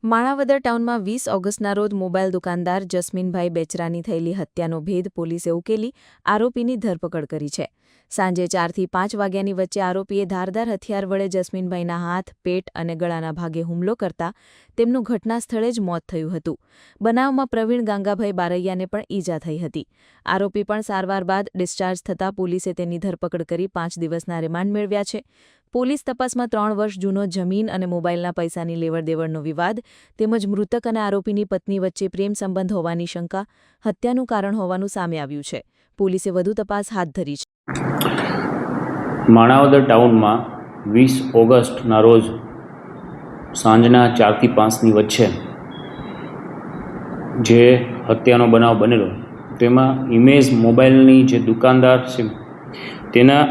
માણાવદર ટાઉનમાં 20 ઓગસ્ટના રોજ મોબાઈલ દુકાનદાર જસ્મીનભાઈ બેચરાની થયેલી હત્યાનો ભેદ પોલીસે ઉકેલી આરોપીની ધરપકડ કરી છે. સાંજે 4 થી 5 વાગ્યાની વચ્ચે આરોપીએ ધારદાર હથિયાર વડે જસ્મીનભાઈના હાથ, પેટ અને ગળાના ભાગે હુમલો કરતા તેમનું ઘટના સ્થળે જ મોત થયું હતું. બનાવમાં પ્રવીણ ગાંગાભાઈ બારૈયાને પણ ઈજા થઈ હતી. આરોપી પણ સારવાર બાદ ડિસ્ચાર્જ થતાં પોલીસે તેની ધરપકડ કરી 5 દિવસના રિમાન્ડ મેળવ્યા છે. પોલીસ તપાસમાં 3 વર્ષ જૂનો જમીન અને મોબાઈલના પૈસાની લેવડદેવડનો વિવાદ તેમજ મૃતક અને આરોપીની પત્ની વચ્ચે પ્રેમ સંબંધ હોવાની શંકા હત્યાનું કારણ હોવાનું સામે આવ્યું છે. પોલીસે વધુ તપાસ હાથ ધરી છે. માણાવદર ટાઉનમાં 20 ઓગસ્ટના રોજ સાંજના 4 થી 5ની વચ્ચે જે હત્યાનો બનાવ બનેલો તેમાં ઇમેજ મોબાઈલની જે દુકાનદાર છે તેના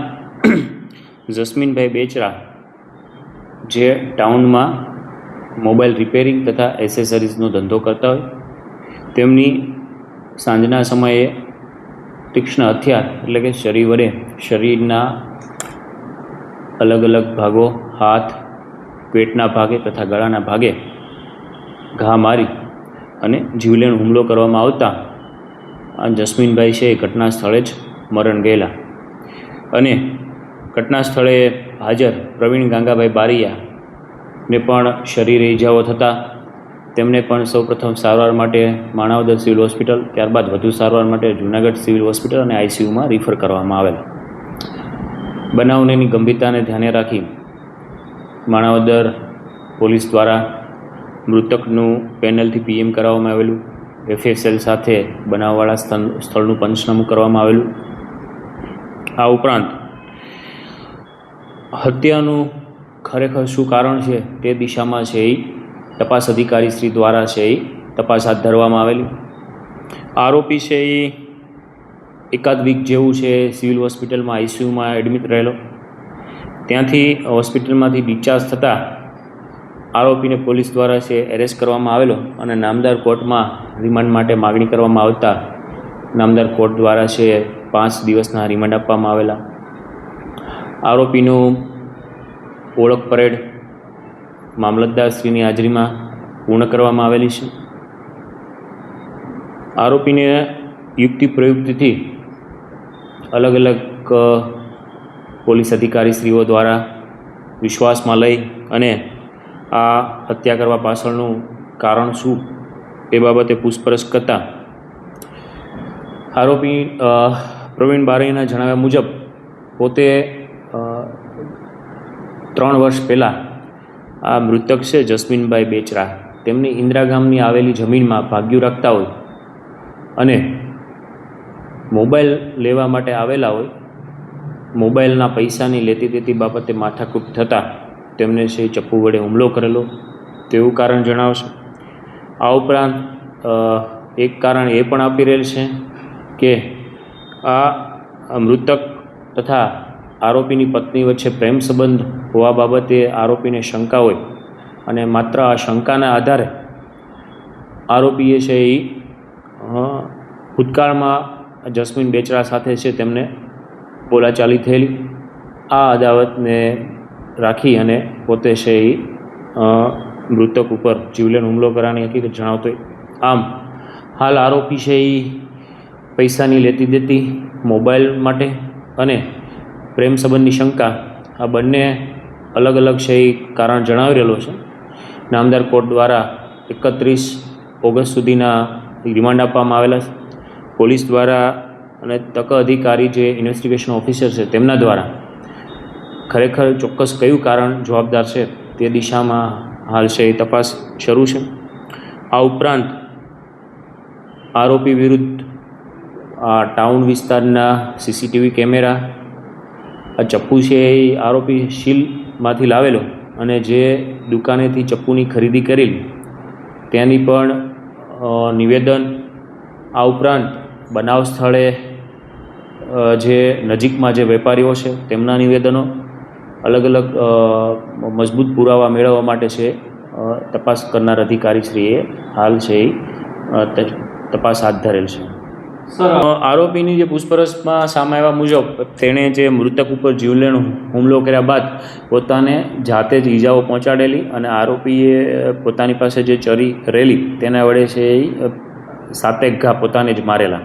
જસ્મીનભાઈ બેચરા જે ટાઉનમાં મોબાઈલ રિપેરિંગ તથા એસેસરીઝનો ધંધો કરતા હોય તેમની સાંજના સમયે તીક્ષ્ણ હથિયાર એટલે કે શરીર વડે શરીરના અલગ અલગ ભાગો, હાથ, પેટના ભાગે તથા ગળાના ભાગે ઘા મારી અને જીવલેણ હુમલો કરવામાં આવતા આ જસ્મીનભાઈ છે એ ઘટના સ્થળે જ મરણ ગયેલા. અને ઘટના સ્થળે હાજર પ્રવીણ ગાંગાભાઈ બારૈયાને પણ શરીરે ઈજાઓ થતાં તેમને પણ સૌપ્રથમ સારવાર માટે માણાવદર સિવિલ હોસ્પિટલ, ત્યારબાદ વધુ સારવાર માટે જૂનાગઢ સિવિલ હોસ્પિટલ અને આઈસીયુમાં રિફર કરવામાં આવેલા. બનાવની ગંભીરતાને ધ્યાને રાખી માણાવદર પોલીસ દ્વારા મૃતકનું પેનલથી પીએમ કરાવવામાં આવેલું. એફએસએલ સાથે બનાવવાળા સ્થળનું પંચનામું કરવામાં આવેલું. આ ઉપરાંત હત્યાનું ખરેખર શું કારણ છે તે દિશામાં છે એ તપાસ અધિકારી શ્રી દ્વારા છે એ તપાસ હાથ ધરવામાં આવેલી. આરોપી છે એ એકાદ વીક જેવું છે સિવિલ હોસ્પિટલમાં આઈસીયુમાં એડમિટ રહેલો. ત્યાંથી હોસ્પિટલમાંથી ડિસ્ચાર્જ થતાં આરોપીને પોલીસ દ્વારા છે એરેસ્ટ કરવામાં આવેલો અને નામદાર કોર્ટમાં રિમાન્ડ માટે માગણી કરવામાં આવતા નામદાર કોર્ટ દ્વારા છે 5 દિવસના રિમાન્ડ આપવામાં આવેલા. આરોપીનું ઓળખ પરેડ મામલતદારશ્રીની હાજરીમાં પૂર્ણ કરવામાં આવેલી છે. આરોપીને યુક્તિ પ્રયુક્તિથી અલગ અલગ પોલીસ અધિકારીશ્રીઓ દ્વારા વિશ્વાસમાં લઈ અને આ હત્યા કરવા પાછળનું કારણ શું તે બાબતે પૂછપરછ કરતા આરોપી પ્રવીણ બારૈયાના જણાવ્યા મુજબ પોતે 3 વર્ષ પહેલાં આ મૃતક છે જસ્મીનભાઈ બેચરા તેમની ઇન્દિરા ગામની આવેલી જમીનમાં ભાગ્યું રાખતા હોય અને મોબાઈલ લેવા માટે આવેલા હોય. મોબાઈલના પૈસાની લેતી દેતી બાબતે માથાકૂટ થતાં તેમને છે ચપ્પુ વડે હુમલો કરેલો તેવું કારણ જણાવશે. આ ઉપરાંત એક કારણ એ પણ આપી રહેલ છે કે આ મૃતક તથા આરોપીની પત્ની વચ્ચે પ્રેમ સંબંધ હોવા બાબતે આરોપીને શંકા હોય અને માત્ર આ શંકાના આધારે આરોપીએ છે એ ભૂતકાળમાં જસ્મીન બેચરા સાથે છે તેમને બોલાચાલી થયેલી. આ અદાવતને રાખી અને પોતે છે એ મૃતક ઉપર જીવલેણ હુમલો કરવાની હકીકત જણાવતો હોય. આમ હાલ આરોપી છે એ પૈસાની લેતી દેતી, મોબાઈલ માટે અને પ્રેમ સંબંધની શંકા આ બંને અલગ અલગ છે એ કારણ જણાવી રહેલો છે. નામદાર કોર્ટ દ્વારા 31 ઓગસ્ટ સુધીના રિમાન્ડ આપવામાં આવેલા છે. પોલીસ દ્વારા અને તક અધિકારી જે ઇન્વેસ્ટિગેશન ઓફિસર છે તેમના દ્વારા ખરેખર ચોક્કસ કયું કારણ જવાબદાર છે તે દિશામાં હાલ છે એ તપાસ શરૂ છે. આ ઉપરાંત આરોપી વિરુદ્ધ આ ટાઉન વિસ્તારના સીસીટીવી કેમેરા, આ ચપ્પુ છે એ આરોપી શીલમાંથી લાવેલો અને જે દુકાનેથી ચપ્પુની ખરીદી કરેલી ત્યાંની પણ નિવેદન, આ ઉપરાંત બનાવ સ્થળે જે નજીકમાં જે વેપારીઓ છે તેમના નિવેદનો, અલગ અલગ મજબૂત પુરાવા મેળવવા માટે છે તપાસ કરનાર અધિકારીશ્રીએ હાલ છે એ તપાસ હાથ ધરેલ છે. આરોપીની જે પૂછપરછમાં સામે આવ્યા મુજબ તેણે જે મૃતક ઉપર જીવલેણ હુમલો કર્યા બાદ પોતાને જાતે જ ઈજાઓ પહોંચાડેલી અને આરોપીએ પોતાની પાસે જે ચરી રહેલી તેના વડે છે એ 7 ઘા પોતાને જ મારેલા.